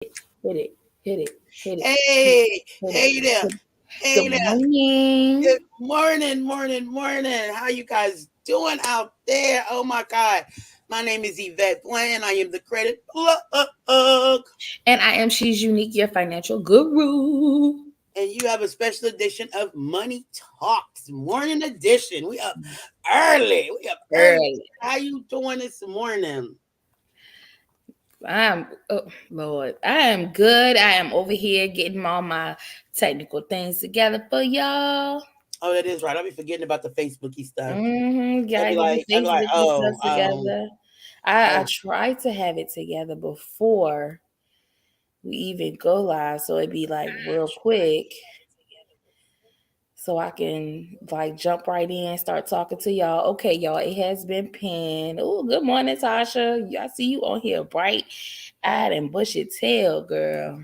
Hit it, hit it, hit it, Hey, hit it. hey there. Hey Good there. morning. Good morning. How you guys doing out there? Oh my God. My name is Yvette Bland. I am the credit plug. And I am She's Unique, your financial guru. And you have a special edition of Money Talks, morning edition. We up early. We up early. Early. How you doing this morning? Oh Lord, I am good. I am over here getting all my technical things together for y'all. Oh, that is right. I'll be forgetting about the Facebooky stuff. Gotta get the I'll be like, Facebook oh, stuff together. I oh, tried to have it together before we even go live, so it'd be like real quick. So I can like jump right in, start talking to y'all. Okay, y'all, it has been pinned. Oh, good morning, Tasha. I see you on here bright eyed and bushy tail, girl.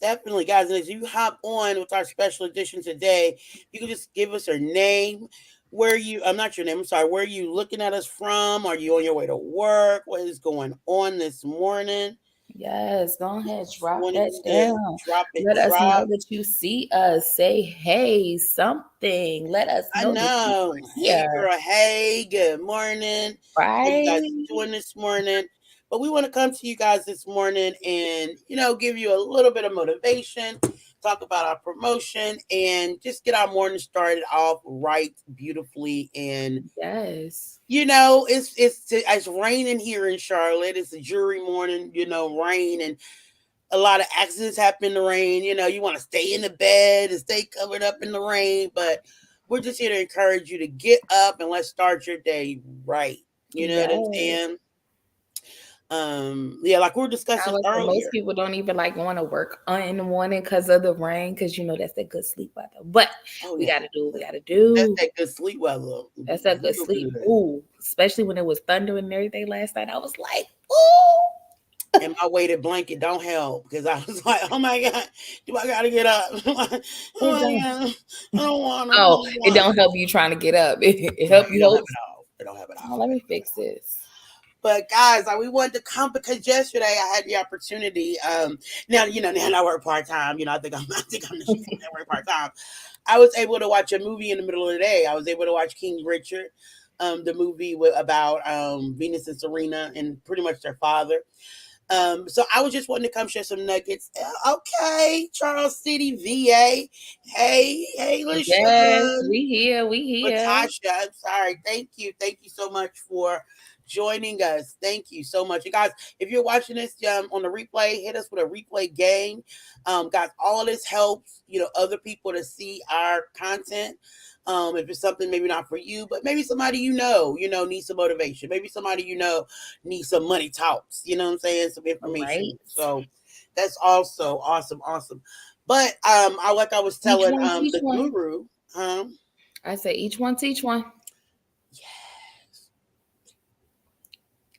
definitely, guys. And as you hop on with our special edition today, you can just give us your name. Where you, I'm not your name, I'm sorry. Where are you looking at us from? Are you on your way to work? What is going on this morning? Yes, go ahead, drop Wanted that to down. drop it, Let us know drop. that you see us. Say hey, something. Let us I know that you know. are Hey, here. girl. Hey, good morning. How you guys Right? doing this morning? But we want to come to you guys this morning and, give you a little bit of motivation, talk about our promotion, and just get our morning started off right beautifully. And, Yes. it's raining here in Charlotte. It's a jury morning, rain, and a lot of accidents happen in the rain. You want to stay in the bed and stay covered up in the rain, but we're just here to encourage you to get up and let's start your day right. You know what I'm Yes. saying? Yeah, like we were I discussing would say most earlier. people don't even like want to work in the morning because of the rain, because that's that good sleep weather. But Oh we yeah, gotta do what we gotta that's do. that good sleep weather. That's that good Real sleep. good. Ooh, especially when it was thundering and everything last night. I was like, ooh. And my weighted blanket don't help because I was like, oh my god, do I gotta get up? oh It my don't. god, I don't want to. I Oh, don't it want. don't help you trying to get up. It Right, help it you don't hope. have it all. It don't have it Oh, all. let me fix this. But guys, we wanted to come because yesterday I had the opportunity. Now I work part time. I think I'm the street I work part time. I was able to watch a movie in the middle of the day. I was able to watch King Richard, the movie about Venus and Serena and pretty much their father. So I was just wanting to come share some nuggets. Okay, Charles City, VA. Hey, little Yes, sugar. we here. We here. Latasha, I'm sorry. Thank you. Thank you so much for joining us. Thank you so much. You guys, if you're watching this on the replay, hit us with a replay game. Guys, all of this helps, other people to see our content. If it's something maybe not for you, but maybe somebody needs some motivation. Maybe somebody needs some money talks. You know what I'm saying? Some Right. information. So that's also awesome, awesome. But I was Each telling one teach the one. guru, I say each one teach one. yes,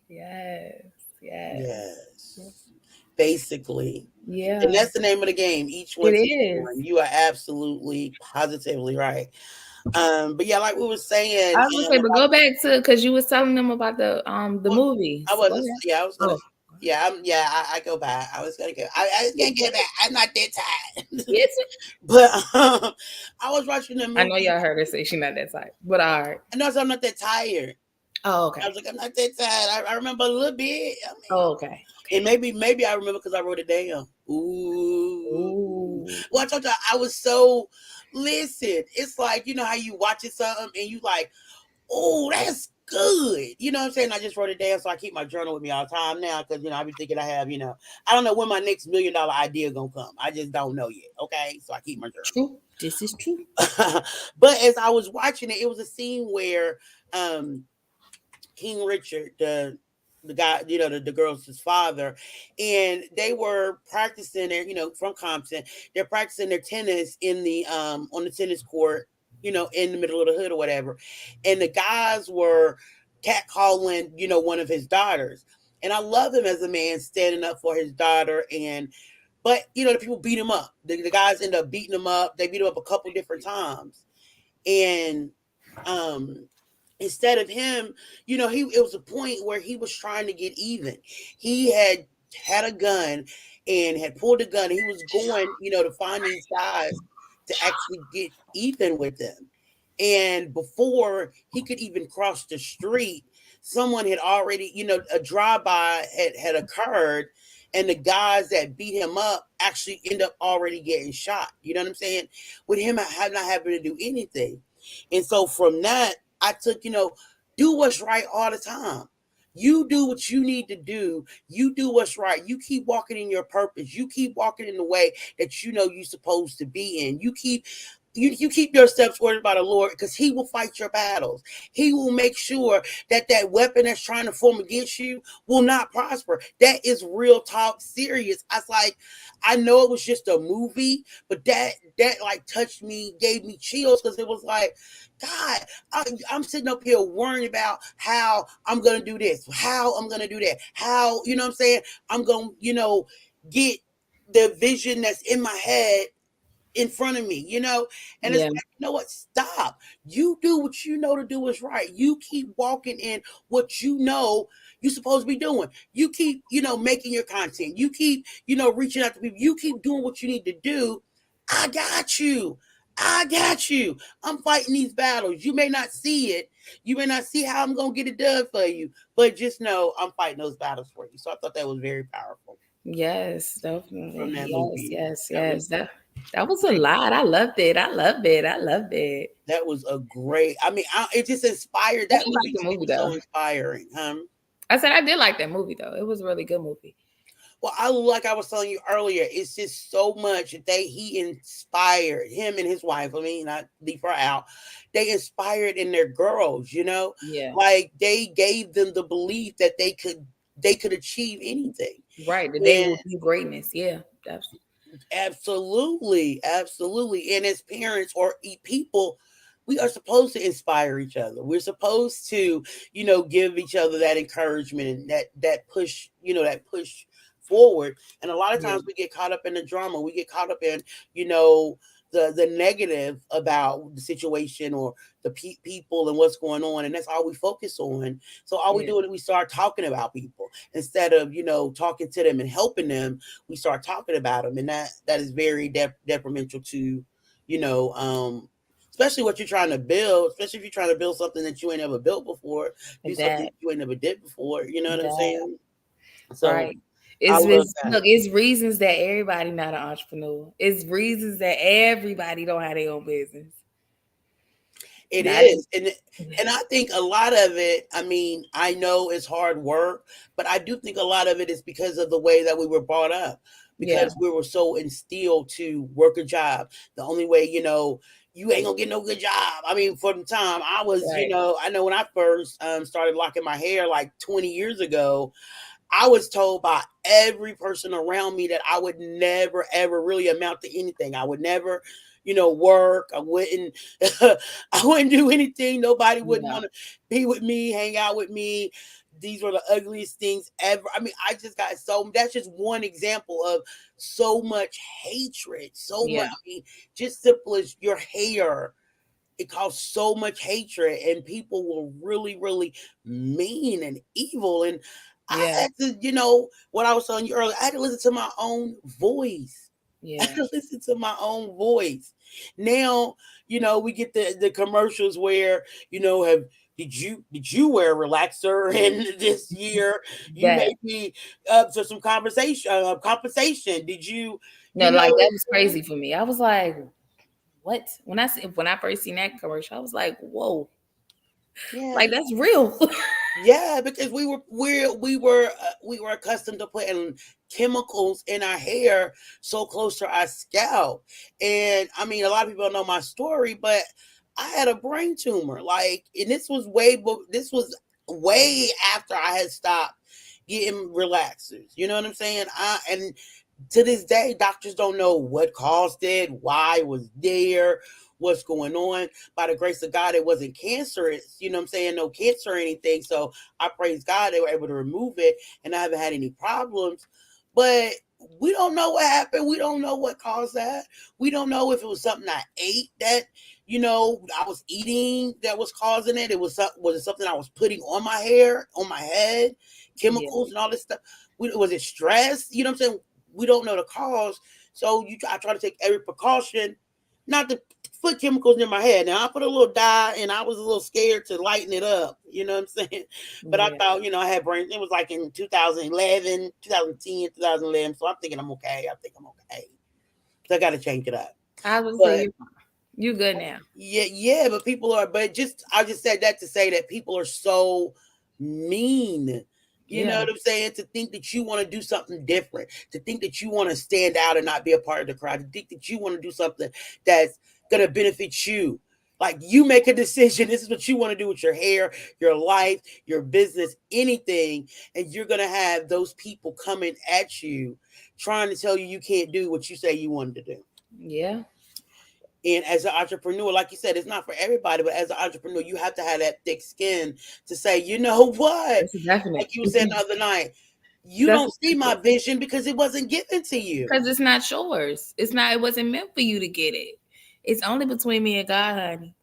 Yes. Yes. yes, basically. And Yeah, that's the name of the game. Each it one teaches is. one. You are absolutely positively right. But yeah, like we were saying, I was gonna say, but about go back to because you was telling them about the well, movie. I So go wasn't. ahead. Yeah, I was gonna. Oh, I go back. I was gonna go. I was gonna get back. I'm not that tired. yes. but I was watching the I know movie. y'all heard her say she not that type, but all right. I know I'm not that tired. Oh, I okay. was like, I'm not that tired. I remember a little bit. I mean, Oh, okay. and maybe I remember because I wrote it down. Ooh. Ooh. Well, I told you I was so. Listen, it's like how you watching something and you like, oh, that's good. You know what I'm saying? I just wrote it down, so I keep my journal with me all the time now because I be thinking I have. I don't know when my next $1 million idea gonna come. I just don't know yet. Okay, so I keep my True. This is true. journal. But as I was watching it, it was a scene where um King Richard, the guy, the girl's his father, and they were practicing their, from Compton, they're practicing their tennis in the on the tennis court, in the middle of the hood or whatever. And the guys were catcalling, one of his daughters. And I love him as a man standing up for his daughter. And but the people beat him up. The guys end up beating him up. They beat him up a couple different times. And um instead of him, it was a point where he was trying to get even. He had a gun and had pulled a gun. He was going, to find these guys to actually get even with them. And before he could even cross the street, someone had already, a drive-by had occurred, and the guys that beat him up actually end up already getting shot. You know what I'm saying? With him not having to do anything. And so from that, I took, do what's right all the time. You do what you need to do. You do what's right. You keep walking in your purpose. You keep walking in the way that you know you're supposed to be in. You keep your steps ordered by the Lord, because He will fight your battles. He will make sure that that weapon that's trying to form against you will not prosper. That is real talk, serious. I was like, I know it was just a movie, but that like touched me, gave me chills, because it was like, God, I'm sitting up here worrying about how I'm gonna do this, how I'm gonna do that, how, you know what I'm saying, I'm gonna, get the vision that's in my head in front of me, and it's Yeah. like, you know what, stop. You do what you know to do is right. You keep walking in what you know you're supposed to be doing. You keep, making your content. You keep, reaching out to people. You keep doing what you need to do. I got you. I got you. I'm fighting these battles. You may not see it. You may not see how I'm going to get it done for you, but just know I'm fighting those battles for you. So I thought that was very powerful Yes, from definitely. that Yes, movie. yes, That was yes. That was a lot. I loved it. I loved it. I loved it. That was a great. I mean, it just inspired. I That did movie like to the me movie was so though. inspiring. I said I did like that movie though. It was a really good movie. Well, like I was telling you earlier, it's just so much that he inspired him and his wife. I mean, not leave her out. They inspired in their girls. Yeah. Like they gave them the belief that they could achieve anything. Right. The day And will be greatness. Yeah. That's absolutely, absolutely. And as parents or people, we are supposed to inspire each other. We're supposed to, give each other that encouragement and that push, that push forward. And a lot of yeah. times we get caught up in the drama. We get caught up in, you know, the negative about the situation or the people and what's going on, and that's all we focus on. So all we Yeah. do is we start talking about people instead of talking to them and helping them. We start talking about them, and that is very detrimental to, you know, especially what you're trying to build. Especially if you're trying to build something that you ain't ever built before, do something That that you ain't never did before. You know what I'm that saying? So right. I love that. It's reasons that everybody not an entrepreneur. It's reasons that everybody don't have their own business. It Not is. And I think a lot of it, I mean, I know it's hard work, but I do think a lot of it is because of the way that we were brought up. yeah. Because we were so instilled to work a job. The only way, you ain't gonna get no good job. I mean, for the time I was, Right. I know when I first started locking my hair like 20 years ago, I was told by every person around me that I would never ever really amount to anything. I would never, work. I wouldn't I wouldn't do anything. Nobody wouldn't Yeah. want to be with me, hang out with me. These were the ugliest things ever. I mean, I just got so that's just one example of so much hatred. So much, Yeah. I mean, just simple as your hair, it caused so much hatred, and people were really, really mean and evil. And I Yeah. had to, what I was telling you earlier, I had to listen to my own voice. I had Yeah. to listen to my own voice. Now, we get the commercials where, have did you wear a relaxer in this year? You That may be up for some conversation compensation. Did you, no, you like know that was crazy for me. I was like, what? When I first seen that commercial, I was like, whoa, yeah. like that's real. Yeah, because we were accustomed to putting chemicals in our hair so close to our scalp. And I mean, a lot of people don't know my story, but I had a brain tumor. Like, and this was way after I had stopped getting relaxers. You know what I'm saying? And to this day, doctors don't know what caused it, why it was there, what's going on. By the grace of God, it wasn't cancerous, you know what I'm saying? No cancer or anything. So I praise God they were able to remove it, and I haven't had any problems. But we don't know what happened. We don't know what caused that. We don't know if it was something I ate that, I was eating that was causing it. Was it something I was putting on my hair, on my head, Yeah. chemicals and all this stuff? Was it stress? You know what I'm saying? we don't know the cause. So I try to take every precaution not to put chemicals in my head. Now I put a little dye, and I was a little scared to lighten it up. You know what I'm saying? But I Yeah. thought, I had brain. It was like in 2011, 2010, 2011. So I'm thinking I'm okay. I think I'm okay. So I got to change it up. I would say But you good now. yeah, yeah, but people are, but just, I just said that to say that people are so mean. You know Yeah. what I'm saying? To think that you want to do something different, to think that you want to stand out and not be a part of the crowd, to think that you want to do something that's going to benefit you. Like, you make a decision. This is what you want to do with your hair, your life, your business, anything. And you're going to have those people coming at you trying to tell you you can't do what you say you wanted to do. Yeah. And as an entrepreneur, like you said, it's not for everybody, but as an entrepreneur, you have to have that thick skin to say, you know what? That's definite. Like you said the other night, you That's don't see my vision because it wasn't given to you. because it's not yours. It's not. It wasn't meant for you to get it. It's only between me and God, honey.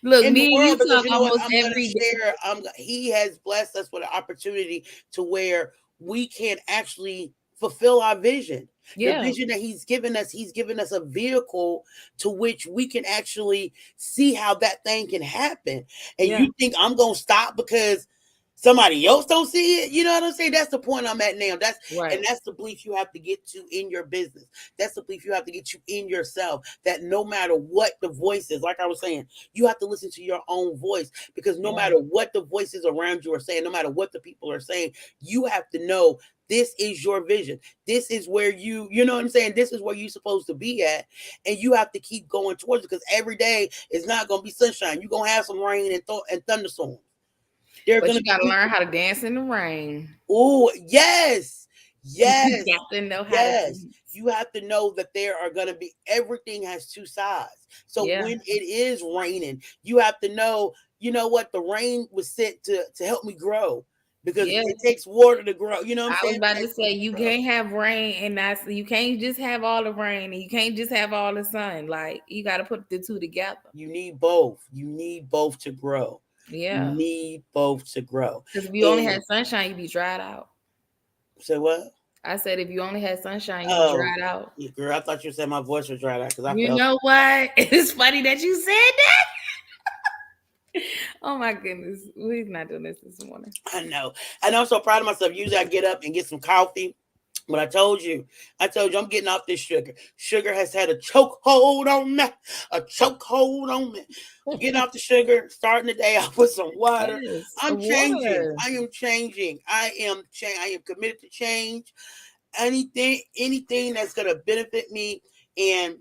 Look, In me the and you world, because talk you know what, almost I'm gonna every day. share. He has blessed us with an opportunity to where we can actually fulfill our vision. The Yeah. vision that he's given us a vehicle to which we can actually see how that thing can happen. And Yeah. you think I'm gonna stop because somebody else don't see it? You know what I'm saying? That's the point I'm at now. Right. That's the belief you have to get to in your business. That's the belief you have to get you in yourself. That no matter what the voice is, like I was saying, you have to listen to your own voice, because no Yeah. matter what the voices around you are saying, no matter what the people are saying, you have to know this is your vision. This is where you know what I'm saying? This is where you're supposed to be at. And you have to keep going towards it, because every day is not going to be sunshine. You're going to have some rain and thunderstorms. There are But going to you be got to learn people. how to dance in the rain. Oh, yes. You Yes. got to know how to Yes. dance. You have to know that there are going to be, everything has two sides. So Yeah. when it is raining, you have to know, you know what, the rain was sent to help me grow, because Yeah. it takes water to grow. You know what I'm I was saying? about It to takes water say you to grow. can't have rain and not you can't just have all the rain and you can't just have all the sun. Like you got to put the two together. You need both. You need both to grow. You Yeah. need both to grow. Because if you only And had sunshine, you'd be dried out. say what? I said if you only had sunshine, you'd be Oh, dried out. yeah, girl, I thought you said my voice was dry out because I You felt. know what? It's funny that you said that. Oh my goodness. We're not doing this morning. I know. And I'm so proud of myself. Usually I get up and get some coffee. But I told you I'm getting off this sugar. Sugar has had a chokehold on me. A chokehold on me. I'm getting off the sugar, starting the day off with some water. Yes, I'm changing. water. I am changing. I am committed to change. Anything that's gonna benefit me and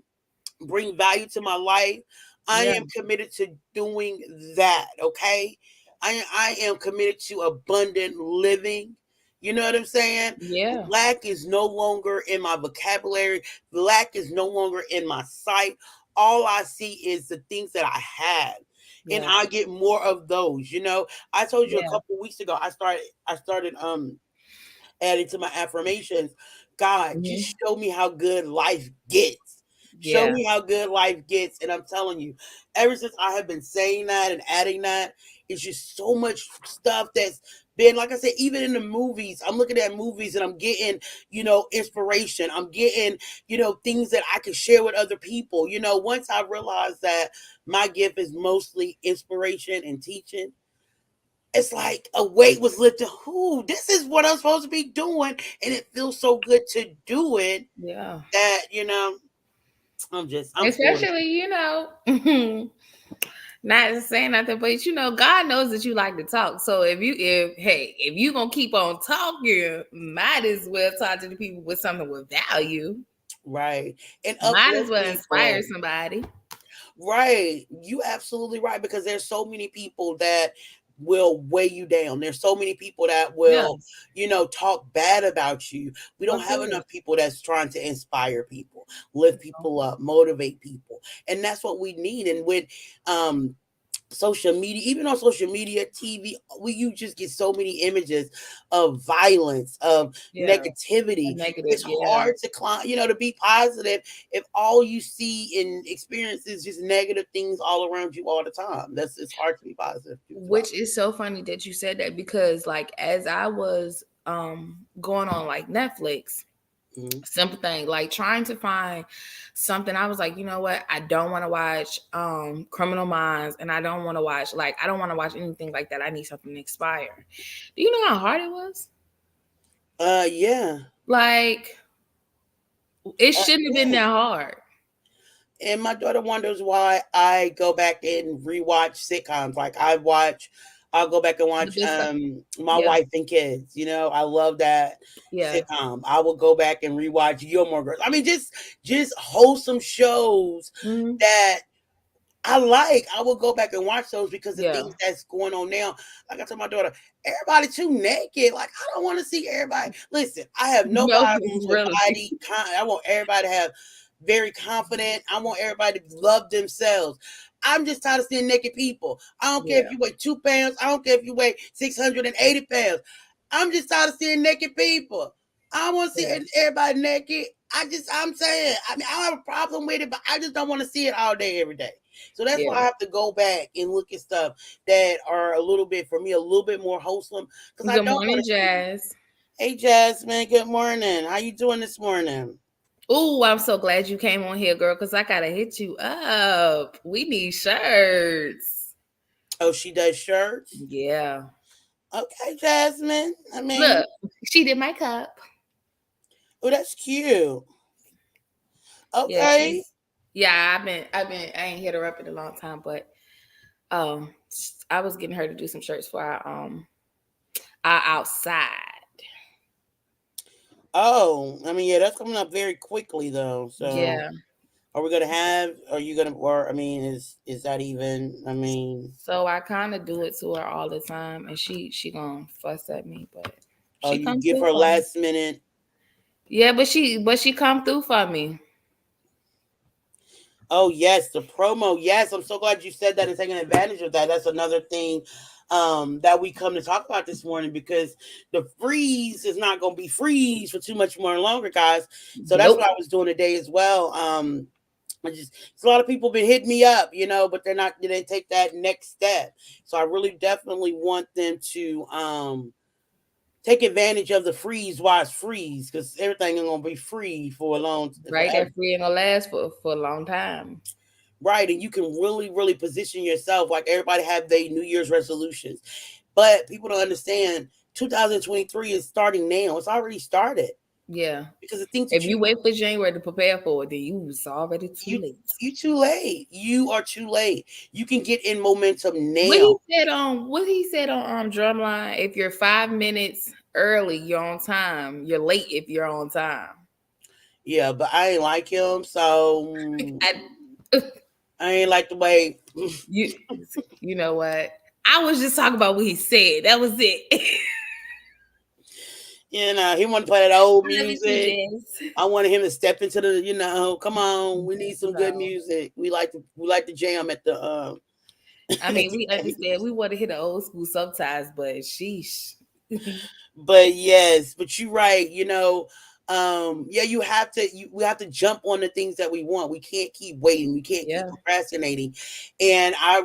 bring value to my life, I Yeah, am committed to doing that. Okay. I am committed to abundant living. You know what I'm saying? yeah, Lack is no longer in my vocabulary. Lack is no longer in my sight. All I see is the things that I have. And yeah, I get more of those. I told you a yeah, couple of weeks ago, I started adding to my affirmations. God, mhm, just show me how good life gets. Show yeah, me how good life gets. And I'm telling you, ever since I have been saying that and adding that, it's just so much stuff that's been, like I said, even in the movies. I'm looking at movies and I'm getting, inspiration. I'm getting, things that I can share with other people. Once I realized that my gift is mostly inspiration and teaching, it's like a weight was lifted. Whoo, this is what I'm supposed to be doing. And it feels so good to do it yeah. that, I'm for it. Especially, not saying nothing, but God knows that you like to talk. So if you gonna keep on talking, might as well talk to the people with something with value. Right. And Might as uplift well inspire people. somebody. Right. You absolutely right, because there's so many people that will weigh you down. There's so many people that will, Yes, talk bad about you. We don't of have course. enough people that's trying to inspire people, lift people up, motivate people. And that's what we need. And with um social media, even on social media, TV, you just get so many images of violence, of Yeah, a negativity. negative. It's Yeah, hard to climb, to be positive if all you see and experience is just negative things all around you all the time. It's hard to be positive. which is so funny that you said that because like as I was going on like Netflix, Mhm. Simple thing, like trying to find something. I was like, you know what? I don't want to watch Criminal Minds, and I don't want to watch I don't want to watch anything like that. I need something to expire. Do you know how hard it was? Yeah. Like it shouldn't have been Yeah. that hard. And my daughter wonders why I go back and rewatch sitcoms. I'll go back and The watch good stuff. My Yeah. Wife and Kids. I love that Yeah. sitcom. I will go back and rewatch Gilmore Girls. I mean, just wholesome shows Hmm. that I will go back and watch those because the Yeah. things that's going on now, like I told my daughter, everybody too naked. Like I don't want to see everybody. Listen, I have no No, problems with really. I want everybody to have very confident. I want everybody to love themselves. I'm just tired of seeing naked people. I don't care if Yeah. you weigh 2 pounds. I don't care if you weigh 680 pounds. I'm just tired of seeing naked people. I want to see Yeah. everybody naked. I'm saying, I mean, I don't have a problem with it, but I just don't want to see it all day, every day. So that's why Yeah. I have to go back and look at stuff that are a little bit, for me, a little bit more wholesome because I Good don't want morning, to see. Jazz. Hey, Jasmine, good morning. How you doing this morning? Oh, I'm so glad you came on here, girl, because I gotta hit you up. We need shirts. Oh, she does shirts? Yeah. Okay, Jasmine. I mean, Look, she did my cup. oh, that's cute. Yeah, Okay. I ain't hit her up in a long time, but um I was getting her to do some shirts for our outside. Oh, I mean, yeah, that's coming up very quickly, though. So, Yeah. are you gonna, or, I mean, is that even, I mean, So I kind of do it to her all the time, and she gonna fuss at me, but oh, she you come give through her for me. last minute. Yeah, but she come through for me. Oh yes, the promo. Yes, I'm so glad you said that and taking advantage of that. That's another thing that we come to talk about this morning because the freeze is not going to be freeze for too much more longer, guys. So that's what Nope. I was doing today as well. I just a lot of people been hitting me up, but they didn't take that next step. So I really definitely want them to take advantage of the freeze while it's freeze because everything is gonna be free for a long Right, forever. that free ain't gonna last for a long time. Right, and you can really really position yourself like everybody have their New Year's resolutions, but people don't understand 2023 is starting now. It's already started Yeah. because the things If that you wait for January to prepare for it, then you was already too you late. you too late. You are too late. You can get in momentum What he now. said on Drumline, if you're 5 minutes early, you're on time. You're late if you're on time. Yeah, but I ain't like him, so I, I ain't like the way. you you know what? I was just talking about what he said. That was it. He wanted to play that old I love you too, music. Jess. I wanted him to step into come on, we need some good No. music. We like to jam at the I mean, we understand we want to hit the old school sometimes, but sheesh. but yes, but you're right. Yeah, we have to jump on the things that we want. We can't keep waiting. We can't keep Yeah. procrastinating. And I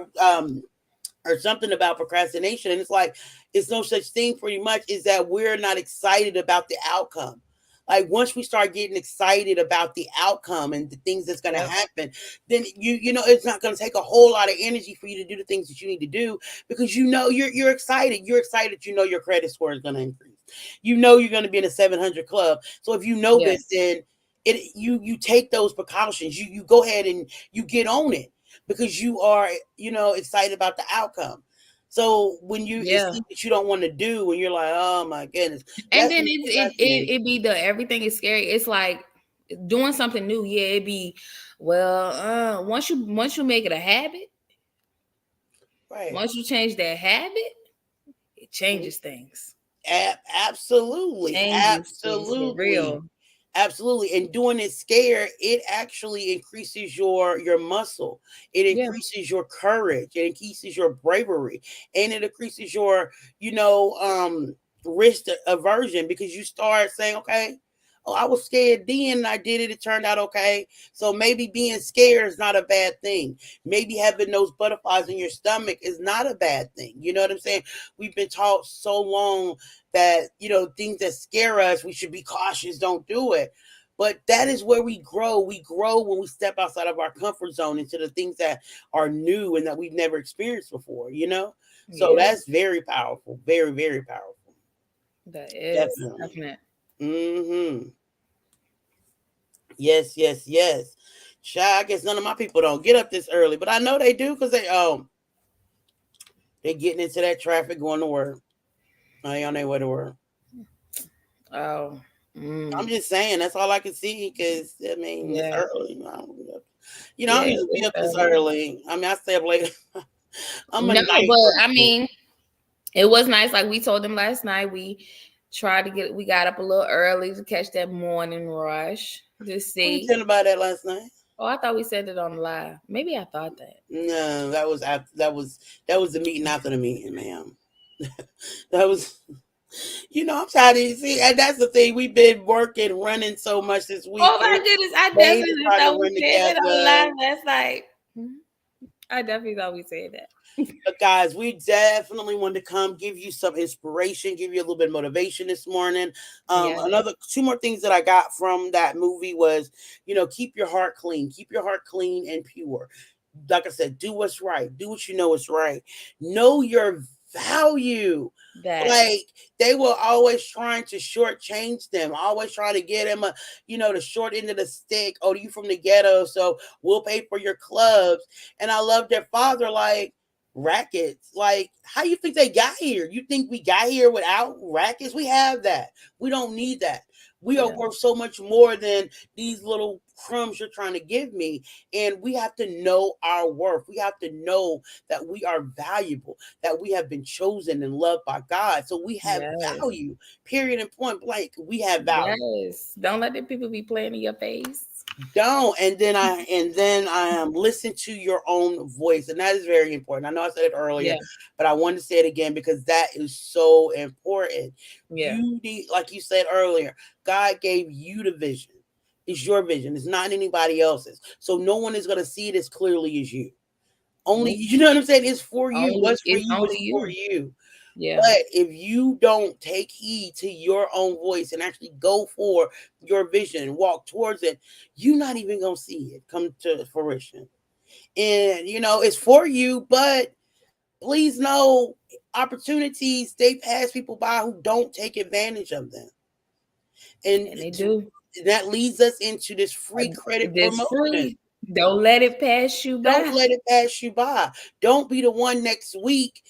or something about procrastination, and it's like it's no such thing pretty much is that we're not excited about the outcome. Like once we start getting excited about the outcome and the things that's going to Yep. happen, then it's not going to take a whole lot of energy for you to do the things that you need to do because you're excited. You're excited. Your credit score is going to increase. You're going to be in a 700 club. So if you know this, Yes. then you take those precautions. You go ahead and you get on it because you are excited about the outcome. So when it's Yeah. things that you don't want to do, when you're like, oh my goodness, And that's then when you procrastinate. it be the everything is scary. It's like doing something new. Yeah, it be once you make it a habit, Right. once you change that habit, it Mhm. changes things. Absolutely, Changes things for absolutely, real. absolutely. And doing it scared, it actually increases your muscle. It Yeah. increases your courage. It increases your bravery, and it increases your risk aversion because you start saying, okay. Oh, I was scared then and I did it. It turned out okay. So maybe being scared is not a bad thing. Maybe having those butterflies in your stomach is not a bad thing. You know what I'm saying? We've been taught so long that, things that scare us, we should be cautious, don't do it. But that is where we grow. We grow when we step outside of our comfort zone into the things that are new and that we've never experienced before. So Yeah, that's very powerful. Very, very powerful. that is Definitely. definite. Mm-hmm. Yes, yes, yes. Child, I guess none of my people don't get up this early, but I know they do because they getting into that traffic going to work. They on their way to work. Oh, I'm mm, just saying that's all I can see because I mean it's yeah, early. I don't yeah, usually be it's up this early. early. I mean I stay up late. I'm a No, night but I person. mean, it was nice. Like we told them last night, we got up a little early to catch that morning rush to We didn't see. tell about that last night. Oh, I thought we said it on the live. Maybe I thought that. No, that was after that was the meeting after the meeting, ma'am. That was I'm tired of see, and that's the thing. We've been working, running so much this Oh my weekend. goodness, I They even definitely trying to thought run we said that on the together. live last night. Mhm. I definitely thought we said that. But guys, we definitely wanted to come give you some inspiration, give you a little bit of motivation this morning. Yeah, Another two more things that I got from that movie was, keep your heart clean, keep your heart clean and pure. Like I said, do what's right, do what you know is right. Know your value. that Like they were always trying to shortchange them, always trying to get them the short end of the stick. Oh, you from the ghetto, so we'll pay for your clubs. And I love their father, like rackets. Like, how you think they got here? You think we got here without rackets? We have that. We don't need that. We are yeah, worth so much more than these little crumbs you're trying to give me. And we have to know our worth. We have to know that we are valuable, that we have been chosen and loved by God. So we have yes, value. Period and point blank. We have value. yes. Don't let the people be playing in your face. Don't. And then I listen to your own voice, and that is very important. I know I said it earlier, Yeah, but I want to say it again because that is so important. yeah, You need, like you said earlier, God gave you the vision. It's your vision. It's not anybody else's. So no one is going to see it as clearly as you. Only, nope. you know what I'm saying? It's for you. Only What's for it's you only is for you. you. Yeah, But if you don't take heed to your own voice and actually go for your vision, walk towards it, you're not even gonna see it come to fruition. And it's for you, but please know opportunities they pass people by who don't take advantage of them. And and they do. that leads us into this free credit This promotion. free. Don't let it pass you Don't by. let it pass you by. Don't be the one next week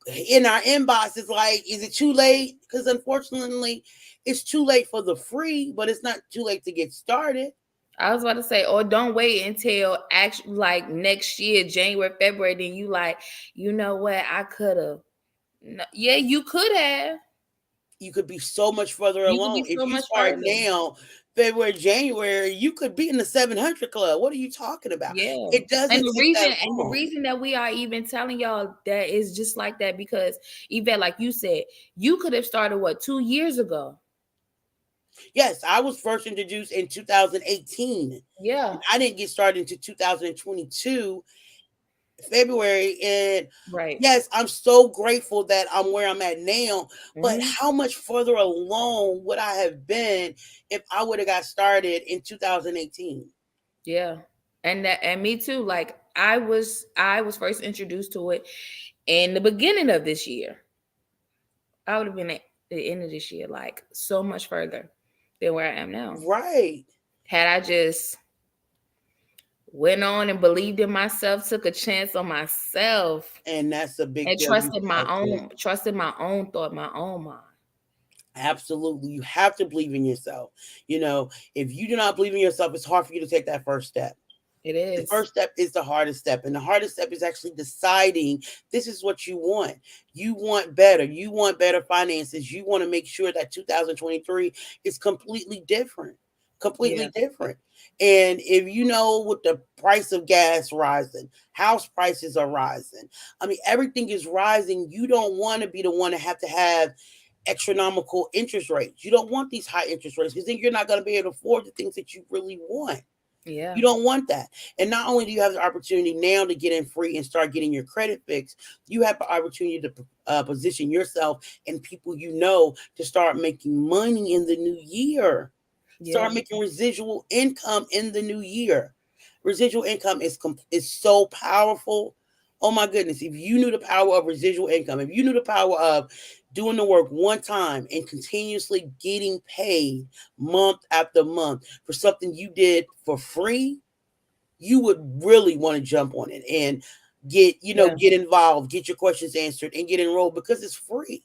in our inbox is like, is it too late? Because unfortunately, it's too late for the free, but it's not too late to get started. I was about to say, or don't wait until actually like next year, January, February. Then you like, you know what? I could have. No, yeah, you could have. You could be so much further You could along. be so If you much start further. now, February, January, you could be in the 700 club. What are you talking about? Yeah. It And doesn't the take reason that and the long. reason that we are even telling y'all that is just like that because Yvette, like you said, you could have started what 2 years ago. Yes, I was first introduced in 2018, Yeah. and I didn't get started until 2022 February. And Right. yes, I'm so grateful that I'm where I'm at now. But Hmm. how much further along would I have been if I would have got started in 2018? Yeah. And me too. Like I was first introduced to it in the beginning of this year. I would have been at the end of this year, like so much further than where I am now. Right. Had I just went on and believed in myself, took a chance on myself, And that's a big and deal. You have to. trusted my own thought, my own mind. Absolutely. You have to believe in yourself. If you do not believe in yourself, it's hard for you to take that first step. It The is. first step is the hardest step. And the hardest step is actually deciding this is what you want. You want better. You want better finances. You want to make sure that 2023 is completely different. Yeah. Completely different. And if you know with the price of gas rising, house prices are rising. I mean, everything is rising. You don't want to be the one to have astronomical interest rates. You don't want these high interest rates because then you're not going to be able to afford the things that you really want. Yeah. You don't want that. And not only do you have the opportunity now to get in free and start getting your credit fixed, you have the opportunity to position yourself and people you know to start making money in the new year. Start Yeah. making residual income in the new year. Residual income is so powerful. Oh my goodness! If you knew the power of residual income, if you knew the power of doing the work one time and continuously getting paid month after month for something you did for free, you would really want to jump on it and Yeah. get involved, get your questions answered, and get enrolled because it's free.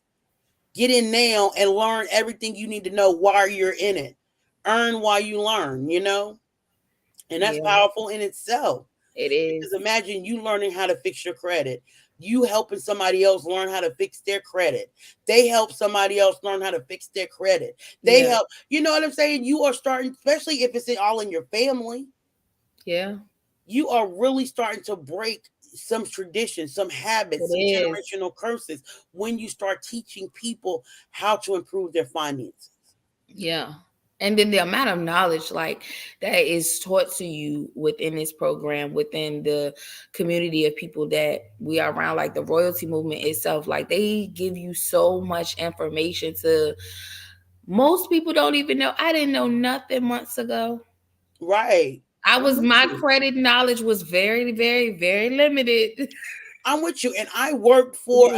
Get in now and learn everything you need to know while you're in it. Earn while you learn, and that's Yeah. powerful in itself. It Because is. imagine you learning how to fix your credit, you helping somebody else learn how to fix their credit. They help somebody else learn how to fix their credit. They Yeah. help, you know what I'm saying? You are starting, especially if it's all in your family, Yeah. you are really starting to break some traditions, some It habits, some is. generational curses when you start teaching people how to improve their finances. Yeah. And then the amount of knowledge like that is taught to you within this program, within the community of people that we are around, like the royalty movement itself, like they give you so much information to most people don't even know. I didn't know nothing months ago. Right. I I'm was with my you. credit knowledge was very, very, very limited. I'm with you. And I worked for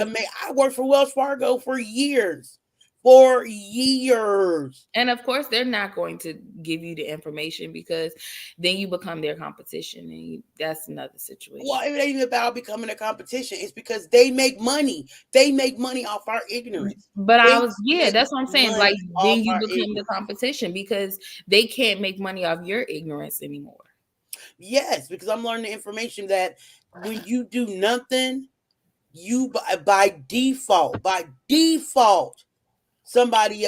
Wells Fargo for years. For years. And of course, they're not going to give you the information because then you become their competition, and that's another Well, situation. it ain't even about becoming a competition. It's because they make money. They make money off our ignorance. But I They was, yeah, make that's what I'm saying. Like, money off then you our become the ignorance. competition because they can't make money off your ignorance anymore. Yes, because I'm learning the information that when you do nothing, you by default,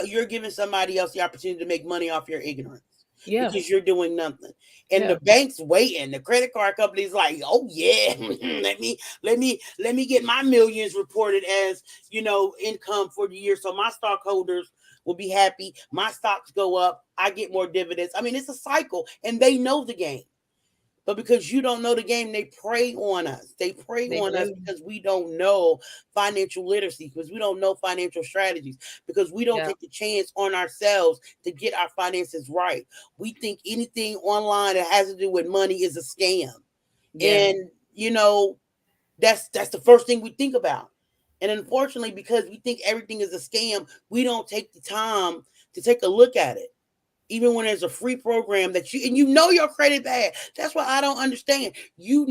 you're giving somebody else the opportunity to make money off your ignorance Yeah, because you're doing nothing. And yeah, the bank's waiting. The credit card company's like, oh yeah, let me get my millions reported as income for the year, so my stockholders will be happy. My stocks go up. I get more dividends. I mean, it's a cycle, and they know the game. But because you don't know the game, they prey on us. They prey they on us do. because we don't know financial literacy, because we don't know financial strategies, because we don't Yeah, take the chance on ourselves to get our finances right. We think anything online that has to do with money is a scam. yeah, And that's the first thing we think about. And unfortunately, because we think everything is a scam, we don't take the time to take a look at it, even when there's a free program that you know your credit bad. That's what I don't understand. You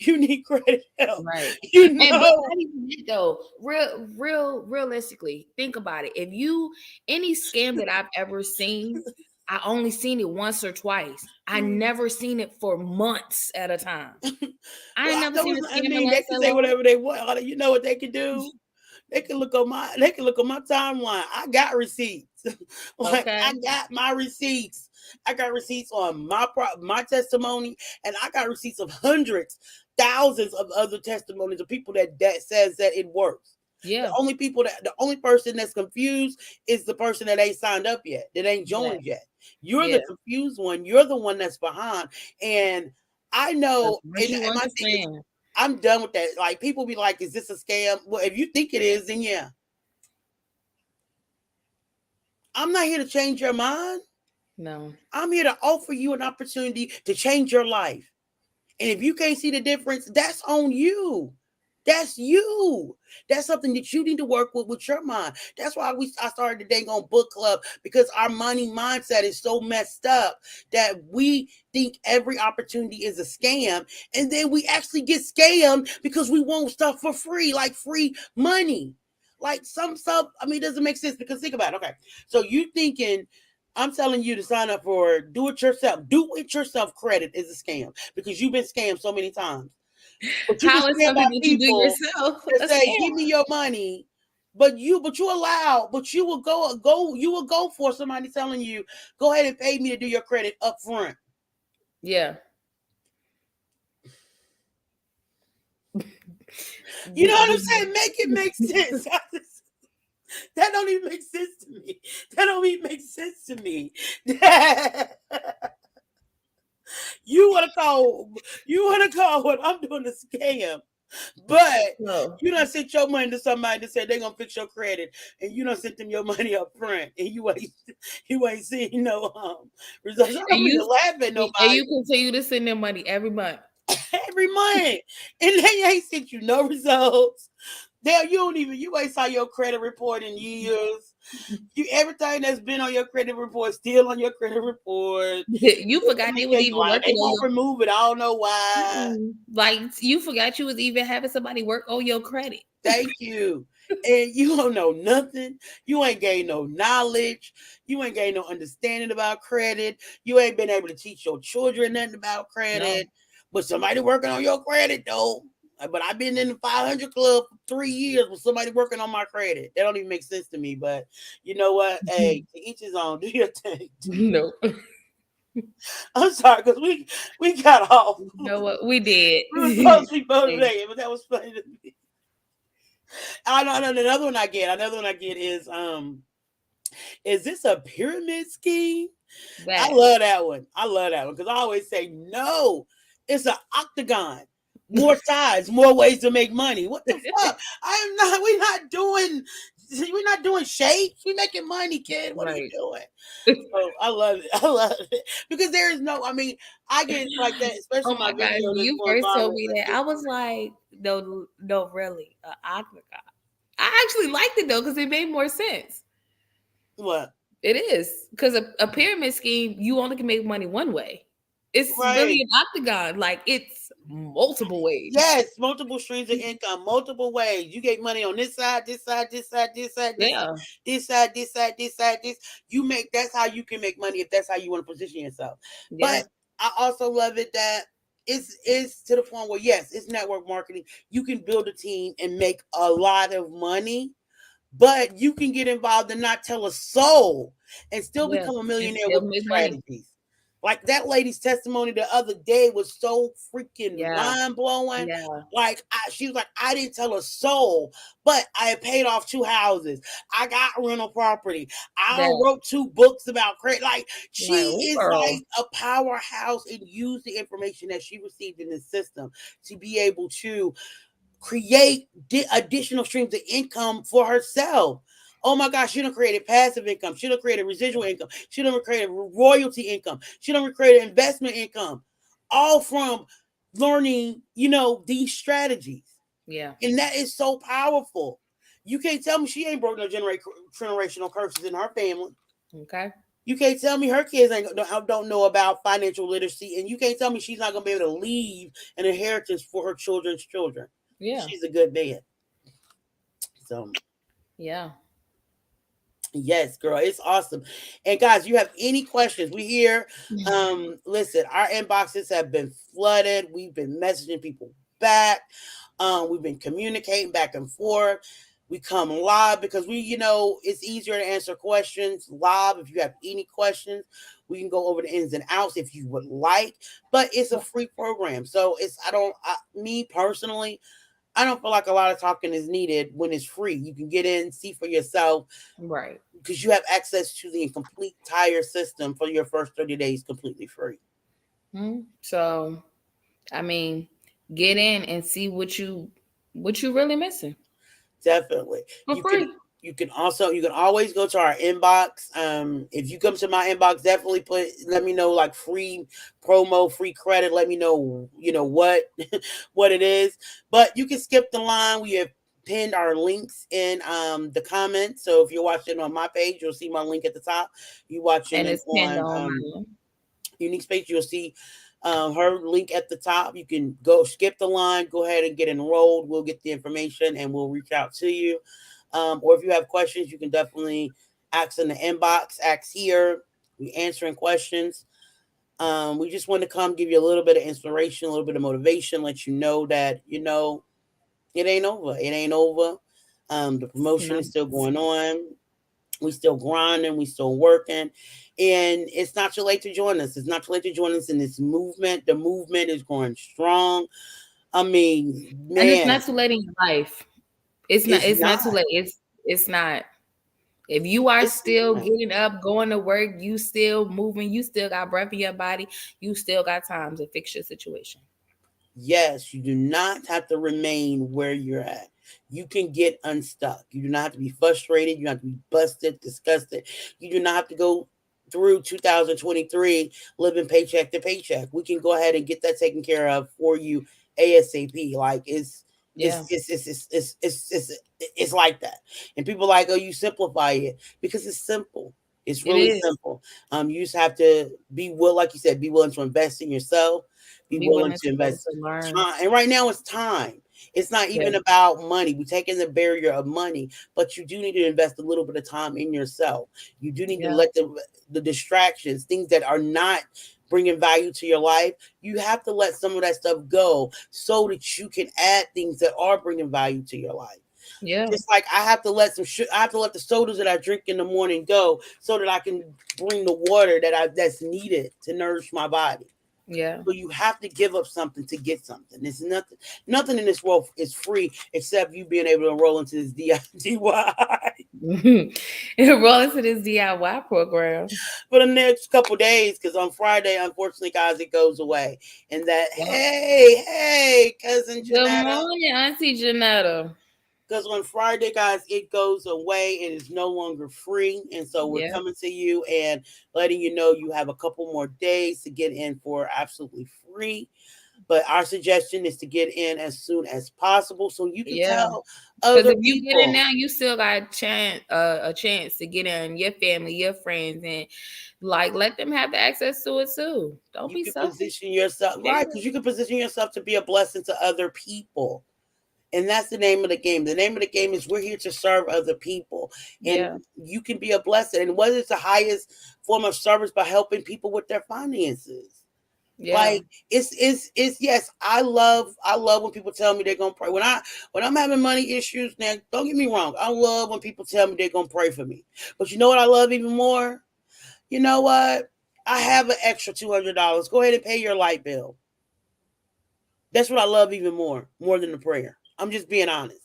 need credit help. right. You And but know. not even that though. Realistically, think about it. If you any scam that I've ever seen, I only seen it once or twice. I never seen it for months at a time. I Well, ain't I never know seen it's, a I scam that mean, they lasts can that say long. whatever they want. You know what they can do? They can look on my timeline. I got receipts. Like Okay. I got my receipts. I got receipts on my testimony, and I got receipts of hundreds, thousands of other testimonies of people that says that it works. Yeah. The only person that's confused is the person that ain't signed up yet, that ain't Yeah. joined yet. You're Yeah. the confused one. You're the one that's behind. And I That's know, what and you my thing is, understand. I'm done with that. Like people be like, "Is this a scam?" Well, if you think it is, then yeah. I'm not here to change your mind. No. I'm here to offer you an opportunity to change your life. And if you can't see the difference, that's on you. That's you. That's something that you need to work with your mind. That's why I started the dang on book club, because our money mindset is so messed up that we think every opportunity is a scam, and then we actually get scammed because we want stuff for free, like free money. Like some stuff, I mean, it doesn't make sense because think about it. Okay, so you thinking I'm telling you to sign up for do it yourself. Do it yourself credit is a scam because you've been scammed so many times. But you get How is scammed by something that you do people yourself that a say, "Give scam? me your money," but you will you will go for somebody telling you, "Go ahead and pay me to do your credit up front." Yeah. You know what I'm saying? Make it make sense. That don't even make sense to me. That don't even make sense to me. you want to call what I'm doing a scam, but No. you done sent your money to somebody that said they're gonna fix your credit, and you done sent them your money up front, and you ain't seen no results. I'm not And even you laugh at and nobody you continue to send them money every month. every month, and they ain't sent you no results. You ain't saw your credit report in years. You everything that's been on your credit report still on your credit report. You I forgot mean, they was even they working on won't your remove it. I don't know why. like you forgot you was even having somebody work on your credit. Thank you. And you don't know nothing. You ain't gained no knowledge. You ain't gained no understanding about credit. You ain't been able to teach your children nothing about No. credit. But somebody working on your credit though. But I've been in the 500 club for 3 years with somebody working on my credit. That don't even make sense to me. But you know what? Hey, to each his own. Do your thing. No. I'm sorry because we got off. You know what? We did. We were supposed to be Hey, motivated, but that was funny to me. I know another one I get. Another one I get is this a pyramid scheme? I that. love that one. I love that one because I always say no. It's an octagon. More sides, more ways to make money. What the fuck? I am not. We're not doing shapes. We making money, kid. What are you Right. doing? Oh, I love it. I love it because there is no. I mean, I get like that, especially Oh my my gosh, video that's you going first told viral. me Like that. this. I was like, no, no, really, octagon. I actually liked it though because it made more sense. What? It is because a pyramid scheme, you only can make money one way. It's really Right. an octagon, like it's multiple ways. Yes, multiple streams of income, multiple ways. You get money on this side, this side, this side, this side, this side, Yeah, this side, this side, this side, this. You make that's how you can make money if that's how you want to position yourself. yeah, But I also love it that it's to the point where yes, it's network marketing. You can build a team and make a lot of money, but you can get involved and not tell a soul and still yeah, become a and millionaire still with the make money. strategies. Like that lady's testimony the other day was so freaking Yeah, mind blowing. yeah, Like she was like, I didn't tell a soul, but I had paid off 2 houses. I got rental property. I that wrote 2 books about credit. Like like, she oh is girl, like a powerhouse and used the information that she received in the system to be able to create additional streams of income for herself. Oh my gosh, she done created passive income. She done created residual income. She done created royalty income. She done created investment income. All from learning, these strategies. yeah, And that is so powerful. You can't tell me she ain't broke no generational curses in her family. okay, You can't tell me her kids don't know about financial literacy, and you can't tell me she's not going to be able to leave an inheritance for her children's children. yeah, She's a good man. So yeah. yes, girl, it's awesome. And guys, you have any questions? We here. Listen, our inboxes have been flooded. We've been messaging people back. We've been communicating back and forth. We come live because it's easier to answer questions live. If you have any questions, we can go over the ins and outs if you would like. But it's a free program, so me personally, I don't feel like a lot of talking is needed when it's free. You can get in, see for yourself, Right. because you have access to the complete entire system for your first 30 days completely free. So, I mean, get in and see what you really missing Definitely. for You can free. you can always go to our inbox. If you come to my inbox, definitely let me know like free promo, free credit. Let me know, what what it is. But you can skip the line. We have pinned our links in the comments. So if you're watching on my page, you'll see my link at the top. You watching And it it's pinned on on mine. Unique Space, you'll see her link at the top. You can go skip the line, go ahead and get enrolled. We'll get the information and we'll reach out to you. Or if you have questions, you can definitely ask in the inbox, ask here. We answering questions. We just want to come give you a little bit of inspiration, a little bit of motivation, let you know that it ain't over. It ain't over. The promotion No. is still going on. We still grinding, we still working, and it's not too late to join us. It's not too late to join us in this movement. The movement is going strong. I mean, And it's man, not too late in your life. It's not it's it's not. not too late. It's not. If you are It's still not. getting up, going to work, you still moving, you still got breath in your body, you still got time to fix your situation. Yes, you do not have to remain where you're at. You can get unstuck. You do not have to be frustrated. You don't have to be busted, disgusted. You do not have to go through 2023 living paycheck to paycheck. We can go ahead and get that taken care of for you ASAP. Like Yeah, it's like that. And people like, oh, you simplify it because it's simple. It's it really is. simple. You just have to be will, like you said, be willing to invest in yourself, be Be willing willing to invest to learn. time. And right now it's time. It's not Yeah, even about money. We're taking the barrier of money, but you do need to invest a little bit of time in yourself. You do need to yeah, let the distractions, things that are not bringing value to your life, you have to let some of that stuff go so that you can add things that are bringing value to your life. yeah, Just like I have to let I have to let the sodas that I drink in the morning go so that I can bring the water that's needed to nourish my body. yeah. So you have to give up something to get something. It's nothing in this world is free except you being able to roll into this DIY Roll into this DIY program. for the next couple days. Because on Friday, unfortunately, guys, it goes away. And that Yep. hey, cousin Good Janetta. morning, Auntie Janetta. Because on Friday, guys, it goes away. It is no longer free. And so we're Yeah, coming to you and letting you know you have a couple more days to get in for absolutely free. But our suggestion is to get in as soon as possible so you can yeah. tell Because other if you get in people. now, you still got a chance to get in your family, your friends, and like let them have the access to it too. Don't You be can selfish. position yourself Yeah, right because you can position yourself to be a blessing to other people. And that's the name of the game. The name of the game is we're here to serve other people. And yeah, you can be a blessing. And whether it's the highest form of service by helping people with their finances. yeah, Like it's yes, I love when people tell me they're gonna pray. When I'm having money issues, now don't get me wrong, I love when people tell me they're gonna pray for me. But you know what I love even more? You know what? I have an extra $200. Go ahead and pay your light bill. That's what I love even more than the prayer. I'm just being honest.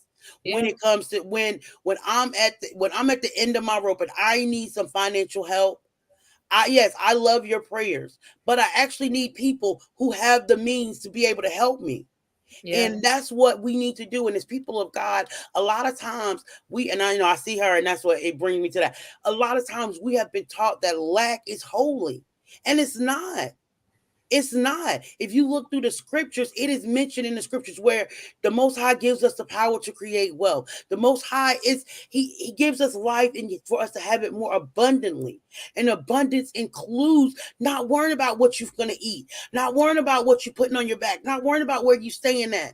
When yeah, it comes to when I'm at the end of my rope and I need some financial help, yes, I love your prayers, but I actually need people who have the means to be able to help me. yeah, And that's what we need to do. And as people of God, a lot of times and I I see her, and that's what it brings me to that. A lot of times we have been taught that lack is holy, and it's not. It's not. If you look through the scriptures, it is mentioned in the scriptures where the Most High gives us the power to create wealth. The Most High He gives us life and for us to have it more abundantly. And abundance includes not worrying about what you're going to eat, not worrying about what you're putting on your back, not worrying about where you're staying at.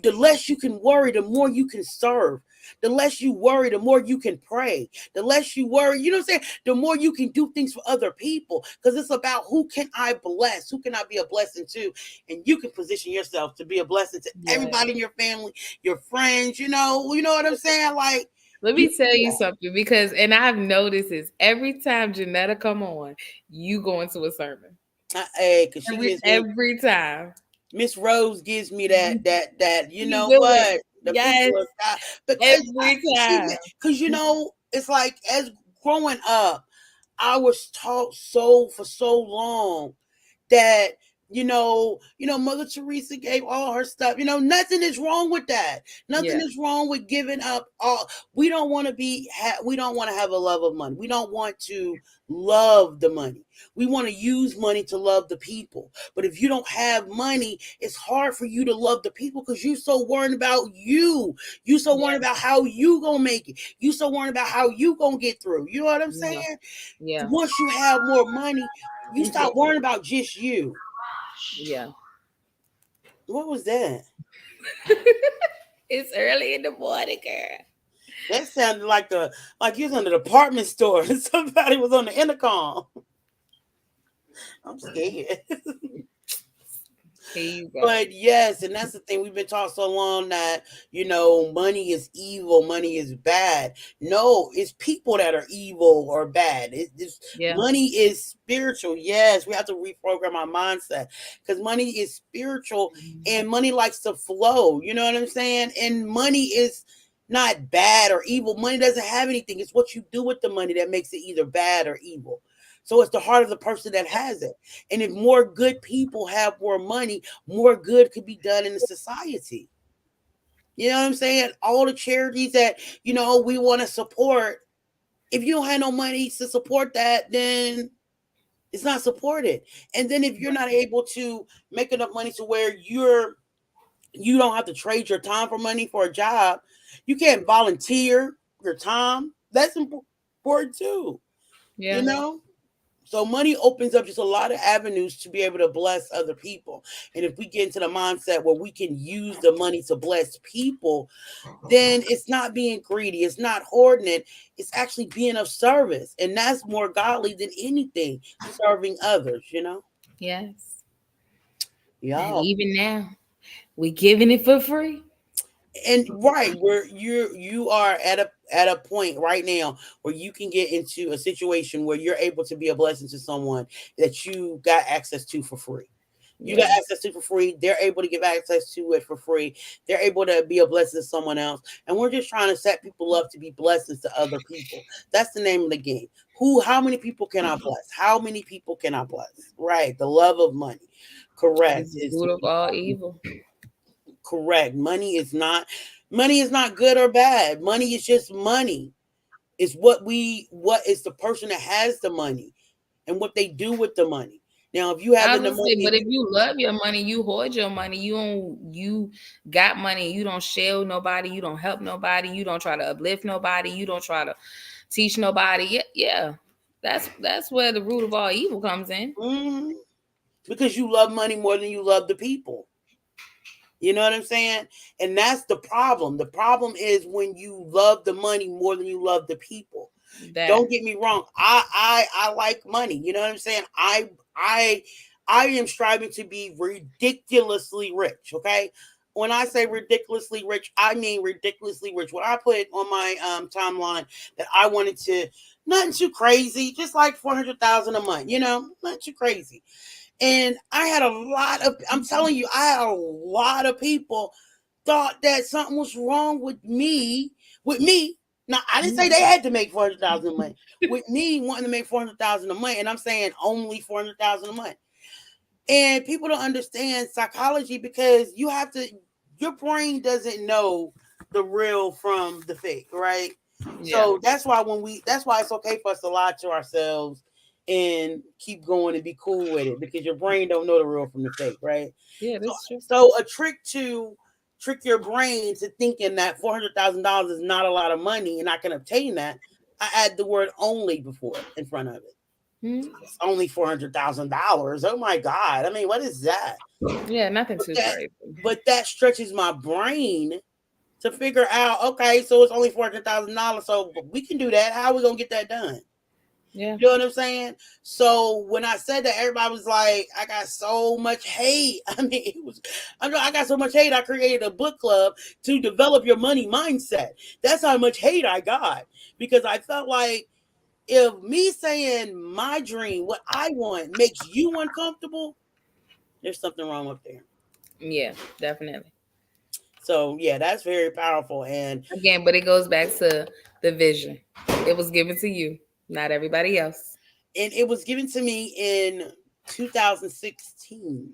The less you can worry, the more you can serve. The less you worry, the more you can pray. The less you worry, you know what I'm saying? The more you can do things for other people. Because it's about who can I bless? Who can I be a blessing to? And you can position yourself to be a blessing to yeah. everybody in your family, your friends, you know what I'm saying? Like Let you me can tell do you that. something because, and I've noticed this every time Janetta come on, you go into a sermon. Hey, cause she Every gives me every time. Miss Rose gives me that you You know do it. what the Yes, people of God because every she time. because it's like as growing up I was taught so for so long that Mother Teresa gave all her stuff. Nothing is wrong with that. Nothing Yeah, is wrong with giving up all. We don't want to we don't want to have a love of money. We don't want to love the money. We want to use money to love the people. But if you don't have money, it's hard for you to love the people because you're so worried about you. You so yeah, worried about how you gonna make it. You so worried about how you gonna get through. You know what I'm saying? yeah, yeah, Once you have more money, you stop worrying about just you. yeah. What was that? It's early in the morning, girl. That sounded like you was in the department store and somebody was on the intercom. I'm scared. Here you go. But yes, and that's the thing. We've been taught so long that, money is evil, money is bad. No, it's people that are evil or bad. Yeah, Money is spiritual. Yes, we have to reprogram our mindset because money is spiritual and money likes to flow. You know what I'm saying? And money is not bad or evil. Money doesn't have anything. It's what you do with the money that makes it either bad or evil. So it's the heart of the person that has it. And if more good people have more money, more good could be done in the society. You know what I'm saying? All the charities that, we want to support, if you don't have no money to support that, then it's not supported. And then if you're not able to make enough money to where you don't have to trade your time for money for a job, you can't volunteer your time. That's important too, you Yeah. know? So money opens up just a lot of avenues to be able to bless other people. And if we get into the mindset where we can use the money to bless people, then it's not being greedy, it's not hoarding it, it's actually being of service. And that's more godly than anything, serving others. Yes. And Y'all. even now, we giving it for free. And right where you are at a point right now where you can get into a situation where you're able to be a blessing to someone that you got access to for free. You got Yeah. access to for free. They're able to give access to it for free. They're able to be a blessing to someone else. And we're just trying to set people up to be blessings to other people. That's the name of the game. How many people can I bless? How many people can I bless? Right. The love of money. Correct. It's the Is root of all evil. correct. Money is not good or bad. Money is just money. It's what is the person that has the money and what they do with the money. Now, if you I having the was gonna say, money, but if you love your money, you hoard your money. You got money. You don't share with nobody. You don't help nobody. You don't try to uplift nobody. You don't try to teach nobody. Yeah, yeah. That's where the root of all evil comes in. mhm, because you love money more than you love the people. You know what I'm saying? And that's the problem. The problem is when you love the money more than you love the people. That Don't get me wrong. I like money. You know what I'm saying? I am striving to be ridiculously rich. Okay. When I say ridiculously rich, I mean ridiculously rich. When I put on my timeline that I wanted to, nothing too crazy, just like 400,000 a month. Not too crazy. And I had a lot of, I'm telling you, I had a lot of people thought that something was wrong with me. With me. Now, I didn't say they had to make 400,000 a month. With me wanting to make 400,000 a month, and I'm saying only 400,000 a month. And people don't understand psychology because your brain doesn't know the real from the fake, right? yeah. So that's why it's okay for us to lie to ourselves and keep going and be cool with it because your brain don't know the real from the fake, right? Yeah, So, that's true. so a trick to trick your brain into thinking that $400,000 is not a lot of money and I can obtain that. I add the word only before it in front of it. Mhm. It's only $400,000. Oh my God. I mean, what is that? Yeah, nothing But too that crazy. but that stretches my brain to figure out, okay, so it's only $400,000. So we can do that. How are we gonna get that done? Yeah. You know what I'm saying? So when I said that, everybody was like, I got so much hate. I mean, I got so much hate. I created a book club to develop your money mindset. That's how much hate I got because I felt like if me saying my dream, what I want, makes you uncomfortable, there's something wrong up there. Yeah, definitely. So yeah, that's very powerful, and Again, but it goes back to the vision. It was given to you, not everybody else. it was given to me in 2016.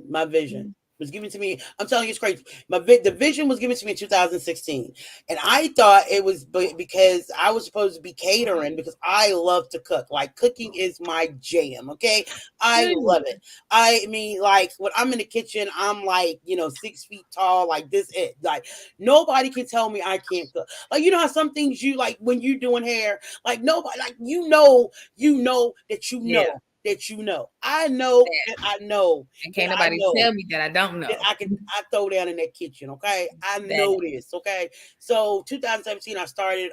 My vision was given to me. I'm telling you, it's crazy. The vision was given to me in 2016, and I thought it was because I was supposed to be catering because I love to cook. Like cooking is my jam. Okay, I Good. love it. I mean, like when I'm in the kitchen, I'm like 6 feet tall. Like this, it like nobody can tell me I can't cook. Like you know how some things you like when you're doing hair, like nobody, like you know that you Yeah. know that you know. I know that I know And that can't I nobody know tell me that I don't that know I throw down in that kitchen. Okay, I that. know this. Okay, so 2017 I started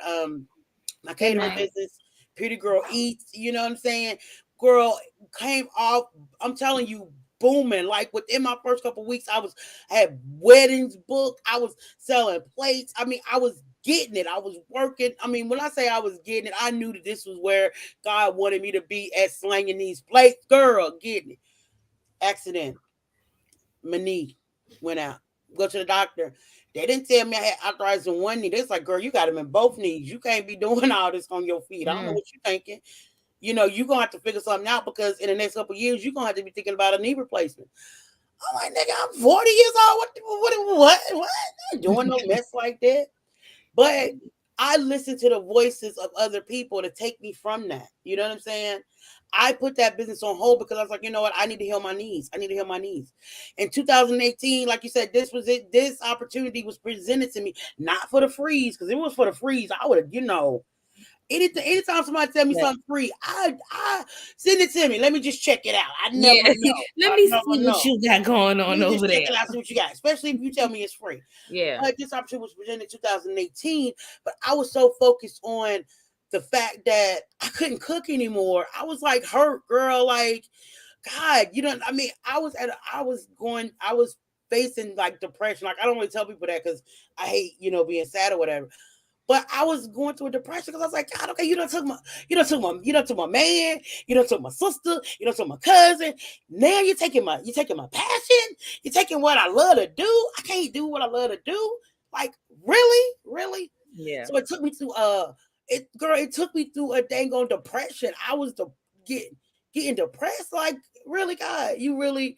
my Good catering night. business. Pretty Girl Eats. You know what I'm saying? Girl came off. I'm telling you. Booming like within my first couple weeks, I had weddings booked. I was selling plates. I mean, I was getting it. I was working. I mean, when I say I was getting it, I knew that this was where God wanted me to be at slanging these plates. Girl, getting it. Accident. My knee went out. go to the doctor. They didn't tell me I had arthritis in one knee. They was like, girl, you got them in both knees. You can't be doing all this on your feet. I don't know Mm. what you're thinking. You're gonna have to figure something out because in the next couple of years, you're gonna have to be thinking about a knee replacement. I'm like, nigga, I'm 40 years old. What? I ain't doing no mess like that. But I listen to the voices of other people to take me from that. You know what I'm saying? I put that business on hold because I was like, you know what? I need to heal my knees. I need to heal my knees. In 2018, like you said, this was it. This opportunity was presented to me, not for the freeze, because it was for the freeze. I would have, anytime somebody tell me Yeah. something free, I send it to me. Let me just check it out. I never Yeah. know. Let I me never see what know. you got going Let on me just over check there. it out, see what you got. Especially if you tell me it's free. Yeah. But this opportunity was presented in 2018. But I was so focused on the fact that I couldn't cook anymore. I was like hurt, girl. Like, God, I was facing like depression. Like, I don't really tell people that because I hate, being sad or whatever. But I was going through a depression because I was like, God, okay, you done took my man, you done took my sister, you done took my cousin. Now you're taking my passion, you're taking what I love to do. I can't do what I love to do. Like, really, really. Yeah. So it took me to it took me through a dang on depression. I was getting depressed. Like, really, God, you really.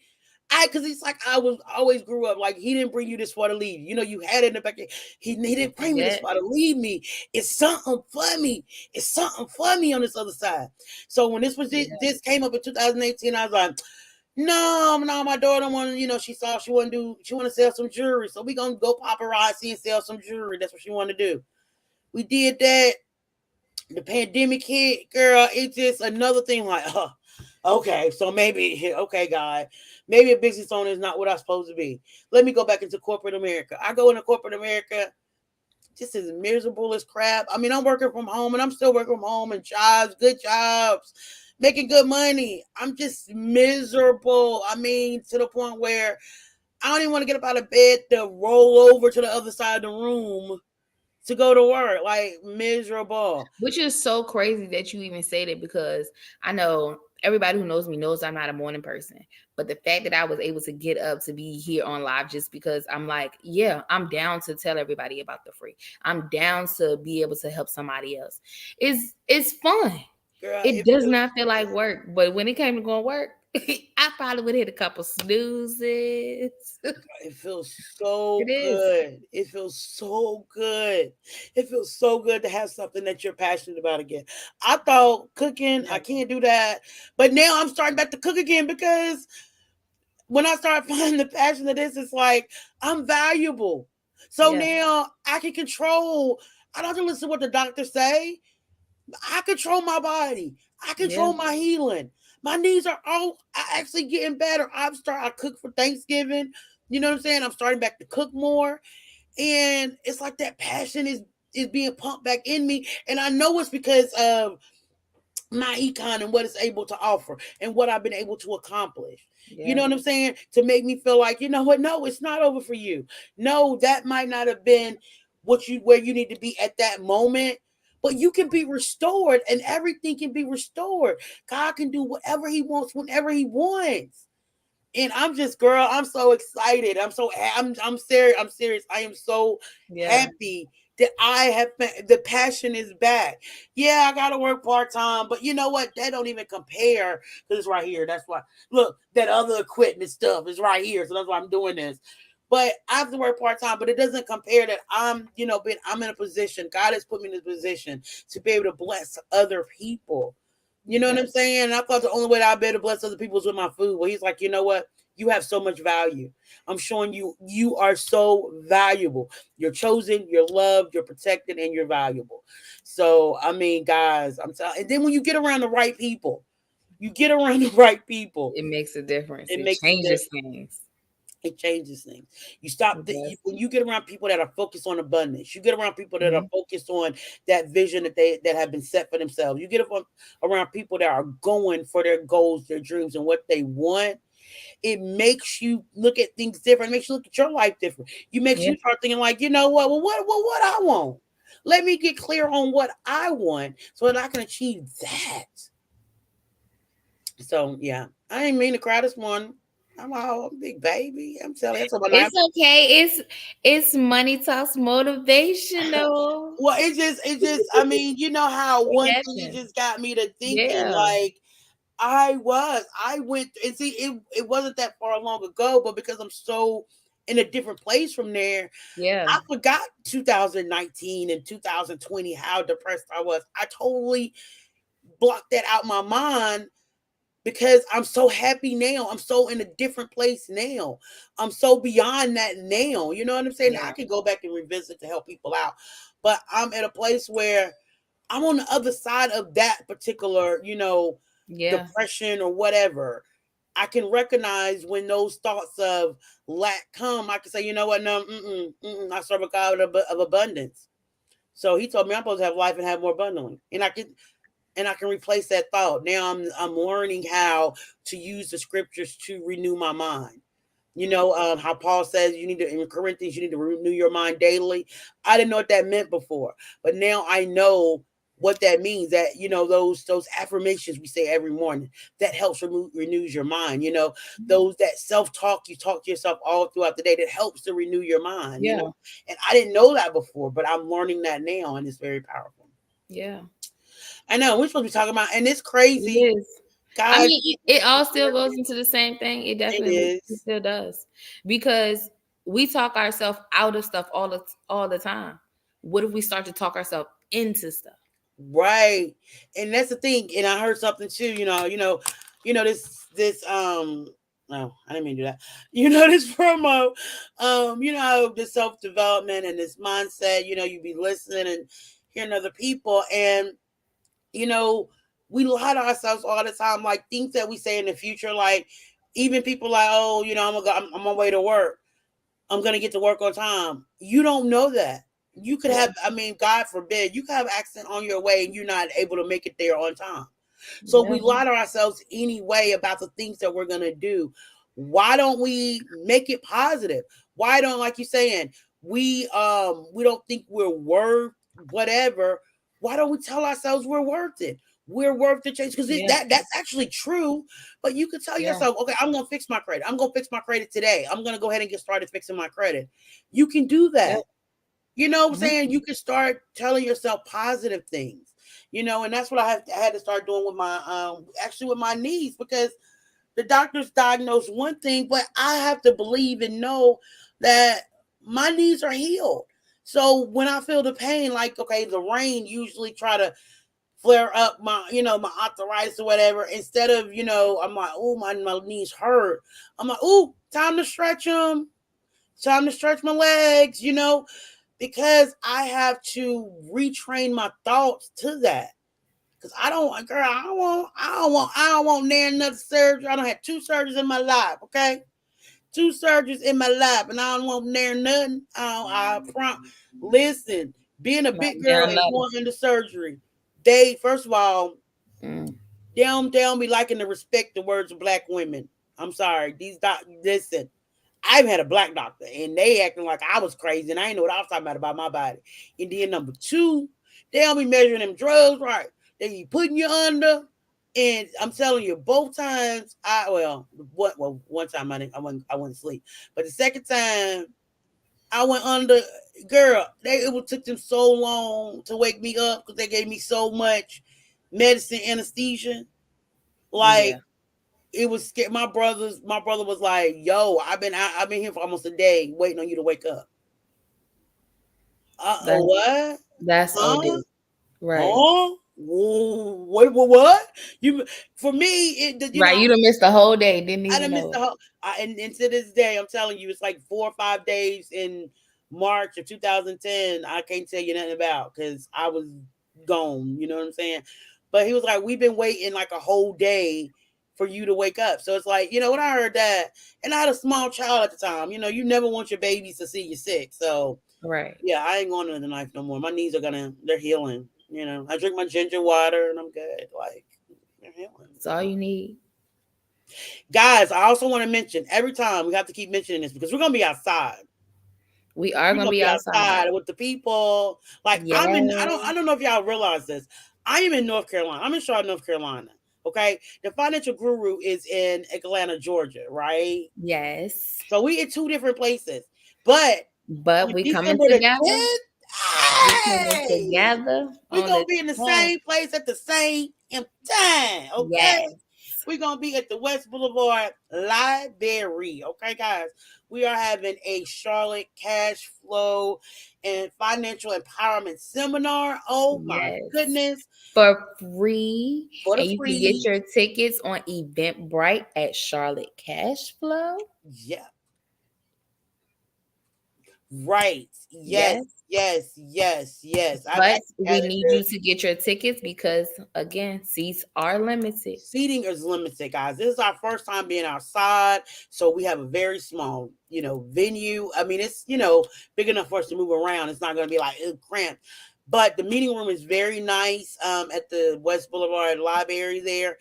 Because it's like I was always grew up like he didn't bring you this far to leave. You had it in the back. He didn't bring me this Yeah. far to leave me. It's something for me. It's something for me on this other side. So when Yeah. this came up in 2018, I was like, no, my daughter wanted, she saw she want to sell some jewelry. So we gonna go paparazzi and sell some jewelry. That's what she wanted to do. We did that. The pandemic hit, girl. It's just another thing. Like, okay, so maybe, okay, God, maybe a business owner is not what I'm supposed to be. Let me go back into corporate America. I go into corporate America just as miserable as crap. I mean, I'm working from home and I'm still working from home and good jobs, making good money. I'm just miserable. I mean, to the point where I don't even want to get up out of bed to roll over to the other side of the room to go to work. Like, miserable. Which is so crazy that you even say that because I know everybody who knows me knows I'm not a morning person. But the fact that I was able to get up to be here on live just because I'm like, yeah, I'm down to tell everybody about the free. I'm down to be able to help somebody else. It's fun. Girl, It it does feels not feel like work. But when it came to going to work, I probably would hit a couple snoozes. it feels so It is. good. It feels so good. It feels so good to have something that you're passionate about again. I thought cooking, I Yeah. can't do that. But now I'm starting back to cook again because when I start finding the passion of this, it's like I'm valuable. So Yeah. now I can control. I don't have to listen to what the doctors say. I control my body. I Yeah. control my healing. My knees are all actually getting better. I cook for Thanksgiving. You know what I'm saying? I'm starting back to cook more. And it's like that passion is being pumped back in me. And I know it's because of my econ and what it's able to offer and what I've been able to accomplish. You Yeah. know what I'm saying? To make me feel like, you know what? No, it's not over for you. No, that might not have been where you need to be at that moment, but you can be restored and everything can be restored. God can do whatever he wants whenever he wants. And I'm just, girl, I'm so excited. I'm serious. I'm serious. I am so Yeah. happy that I have the passion is back. Yeah, I gotta work part-time, but you know what? That don't even compare because it's right here. That's why look, that other equipment stuff is right here. So that's why I'm doing this. But I have to work part-time, but it doesn't compare that I'm in a position. God has put me in a position to be able to bless other people. You know what Yeah. I'm saying? And I thought the only way that I better bless other people is with my food. Well, he's like, you know what? You have so much value. I'm showing you are so valuable. You're chosen, you're loved, you're protected, and you're valuable. So, I mean, guys, I'm telling. And then when you get around the right people, you get around the right people, It makes a difference. it It makes a changes difference. things. It changes things. It does. When you get around people that are focused on abundance. You get around people that are Mhm. focused on that vision that have been set for themselves. You get around people that are going for their goals, their dreams, and what they want. It makes you look at things different. It makes you look at your life different. You makes Yeah. you start thinking like, you know what? Well, what I want. Let me get clear on what I want so that I can achieve that. So yeah, I ain't mean to cry this morning. I'm a big baby. I'm telling you, that's what I. It's okay. It's money talks motivational. Well, it just. I mean, you know how It one thing it happens. just got me to thinking Yeah. like I went and see it wasn't that far long ago, but because I'm so in a different place from there, Yeah. I forgot 2019 and 2020 how depressed I was. I totally blocked that out my mind because I'm so happy now. I'm so in a different place now. I'm so beyond that now. You know what I'm saying? I Yeah. could go back and revisit to help people out, but I'm at a place where I'm on the other side of that particular, Yeah. depression or whatever. I can recognize when those thoughts of lack come. I can say, you know what? No, I serve a God of abundance. So He told me I'm supposed to have life and have more abundantly, and I can replace that thought. Now I'm learning how to use the scriptures to renew my mind. How Paul says you need to in Corinthians you need to renew your mind daily. I didn't know what that meant before, but now I know what that means. That those affirmations we say every morning that helps renews your mind. Those that self talk you talk to yourself all throughout the day that helps to renew your mind. Yeah. And I didn't know that before, but I'm learning that now, and it's very powerful. Yeah. I know we're supposed to be talking about, and it's It crazy, is. I guys. mean, it all still goes into the same thing. It It definitely it is still does because we talk ourselves out of stuff all the time. What if we start to talk ourselves into stuff? right, and that's the thing. And I heard something too. This. No, I didn't mean to do that. This promo. How the self development and this mindset. You be listening and hearing other people, and you know, we lie to ourselves all the time. Like things that we say in the future, like even people like, oh, I'm on my way to work. I'm gonna get to work on time. You don't know that. You could Yeah. have, I mean, God forbid, you could have an accident on your way and you're not able to make it there on time. So Yeah. we lie to ourselves anyway about the things that we're gonna do. Why don't we make it positive? Why don't, like you saying, we don't think we're worth whatever. Why don't we tell ourselves we're worth it? We're worth the change because Yeah. that's actually true. But you could tell Yeah. yourself, okay, I'm gonna fix my credit. I'm gonna fix my credit today. I'm gonna go ahead and get started fixing my credit. You can do Yeah. that. You know what I'm Mhm. saying? You can start telling yourself positive things. And that's what I had to start doing with my actually with my knees, because the doctors diagnosed one thing, but I have to believe and know that my knees are healed. So when I feel the pain, like okay, the rain usually try to flare up my arthritis or whatever. Instead of I'm like, oh my knees hurt. I'm like, oh, time to stretch them. Time to stretch my legs. Because I have to retrain my thoughts to that. Cause I don't, girl, I don't want near another surgery. I don't have two surgeries in my life. Okay, two surgeries in my life, and I don't want near nothing. Listen, being a Not big girl down and low. going into surgery, they first of all, Mm. they don't be liking to respect the words of black women. I'm sorry, these listen. I've had a black doctor and they acting like I was crazy and I didn't know what I was talking about my body. And then number two, they don't be measuring them drugs right. They be putting you under. And I'm telling you, both times one time I went to sleep. But the second time I went under, girl, it took them so long to wake me up because they gave me so much medicine anesthesia. Yeah. Like it was scared. My brother was like, "Yo, I've been here for almost a day waiting on you to wake up." That What? that's Huh? OD. Right. Huh? What? You for me? Right. You done missed the whole day. Didn't I even done missed know the it. whole. And to this day, I'm telling you, it's like 4 or 5 days in March of 2010. I can't tell you nothing about because I was gone. You know what I'm saying? But he was like, "We've been waiting like a whole day for you to wake up." So it's like, when I heard that, and I had a small child at the time. You never want your babies to see you sick. So Right. yeah, I ain't going under the knife no more. My knees they're healing. I drink my ginger water and I'm good. Like they're healing. That's all you need. Guys, I also want to mention every time we have to keep mentioning this because we're gonna be outside. We are We're gonna gonna be be outside. outside with the people. Like Yeah. I'm in. I don't know if y'all realize this. I am in North Carolina. I'm in Charlotte, North Carolina. Okay, the financial guru is in Atlanta, Georgia, right? Yes. So we in two different places. But But on we coming December the together. 10th, We coming hey, together we're on gonna the be in the 10th. same place at the same time. Okay. Yes. We're gonna be at the West Boulevard Library. Okay, guys. We are having a Charlotte cash flow and financial empowerment seminar. Oh my Yes. goodness. For free. For the And you can get free. your tickets on Eventbrite at Charlotte Cashflow. Yeah. Right. Yes. Yes. Yes. Yes. Yes. I've But actually we added need the you to get your tickets because again, seats are limited. seating is limited, guys. This is our first time being outside, so we have a very small, venue. I mean, it's big enough for us to move around. It's not going to be like cramped, but the meeting room is very nice at the West Boulevard Library there,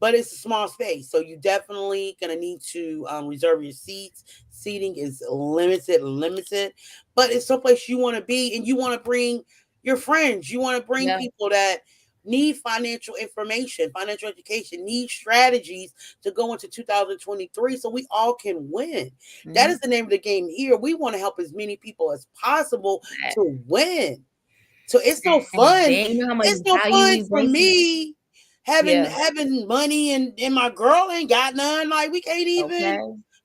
but it's a small space, so you definitely gonna need to reserve your seats. Seating is limited, but it's someplace you want to be, and you want to bring your friends. You want to bring Yeah. people that need financial information, financial education, need strategies to go into 2023, so we all can win. That is Mhm. the name of the game here. We want to help as many people as possible That. to win. So it's no And fun. then you know how much It's no value fun we for bring to the me having yeah. having money and my girl ain't got none. Like we can't even Okay.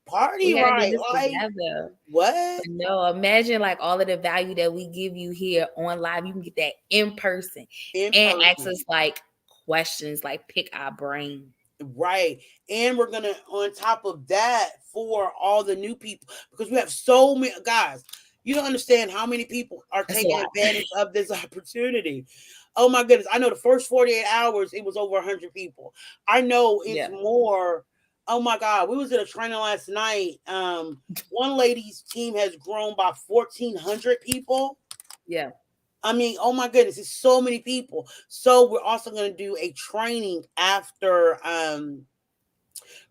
party We gotta do right. this Like together. what? But no, imagine like all of the value that we give you here on live. You can get that in person In and ask person. us like questions, like pick our brain. Right. And we're gonna on top of that for all the new people because we have so many guys. You don't understand how many people are That's a taking lot. advantage of this opportunity. Oh my goodness. I know the first 48 hours it was over 100 people. I know it's Yeah. more. Oh my God. We was at a training last night. One lady's team has grown by 1,400 people. Yeah. I mean, oh my goodness, it's so many people. So we're also going to do a training after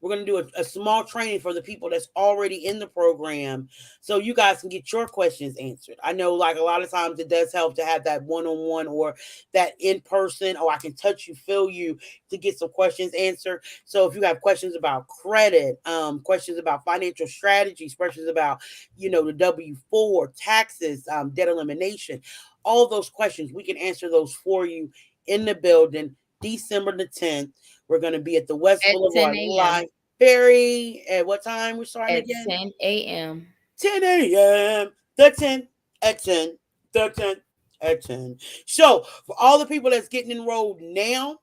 we're going to do a small training for the people that's already in the program so you guys can get your questions answered. I know, like, a lot of times it does help to have that one on one or that in person, or I can touch you, feel you to get some questions answered. So if you have questions about credit, questions about financial strategies, questions about, the W-4, taxes, debt elimination, all those questions, we can answer those for you in the building December the 10th. We're going to be at the West At Boulevard 10 a.m. Library. At what time we're starting At again? 10 a.m. 10 a.m. The 10 at 10. The 10 at 10. So, for all the people that's getting enrolled now,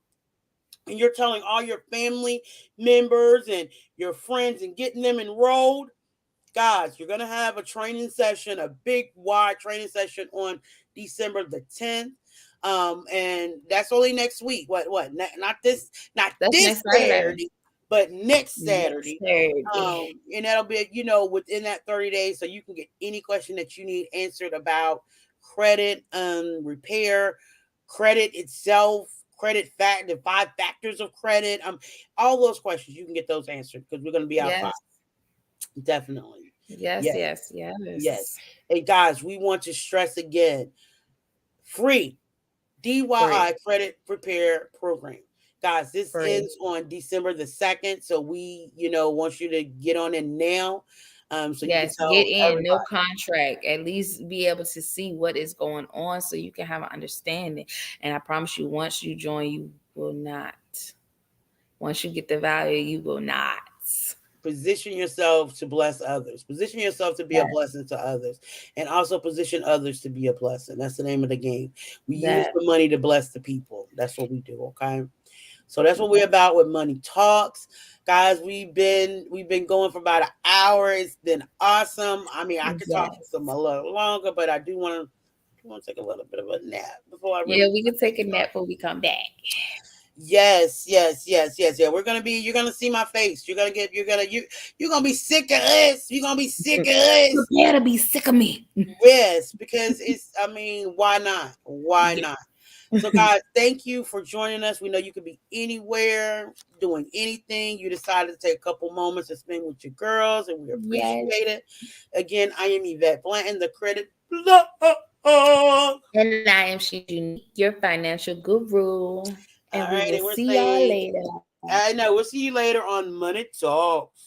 and you're telling all your family members and your friends and getting them enrolled, guys, you're going to have a training session, a big, wide training session on December the 10th. And that's only next week. Not That's this next Saturday. Saturday, but next Next Saturday. Saturday. And that'll be, within that 30 days. So you can get any question that you need answered about credit, repair, credit itself, the 5 factors of credit, all those questions, you can get those answered because we're going to be outside. Yes. Definitely. Yes. Yes. Yes. Yes. Yes. Hey guys, we want to stress again, free DYI Free. credit repair program. Guys, this Free. ends on December the 2nd. So we, want you to get on it now. So you can Yes, get tell in, no everybody. contract. At least be able to see what is going on so you can have an understanding. And I promise you, once you join, you will not. Once you get the value, you will not. Position yourself to bless others. Position yourself to be a That blessing to others. And also position others to be a blessing. That's the name of the game. We use that the money to bless the people. That's what we do, okay? So that's what we're that about with Money Talks. Guys, we've been going for about an hour. It's been awesome. I mean, I could talk for some yes. a little longer, but I do want to take a little bit of a nap before I Yeah, really we can take a start. nap before we come back. Yes, yes, yes, yes, yeah. You're gonna see my face. You're gonna be sick of us. You're gonna be sick of us. Prepare to be sick of me. Yes, because I mean, why not? Why Yeah. not? So, guys, thank you for joining us. We know you could be anywhere, doing anything. You decided to take a couple moments to spend with your girls, and we Yes. appreciate it. Again, I am Yvette Blanton, the credit blog. And I am She Unique, your financial guru. All And we right, will and we're see y'all saying, later. I know we'll see you later on Money Talks.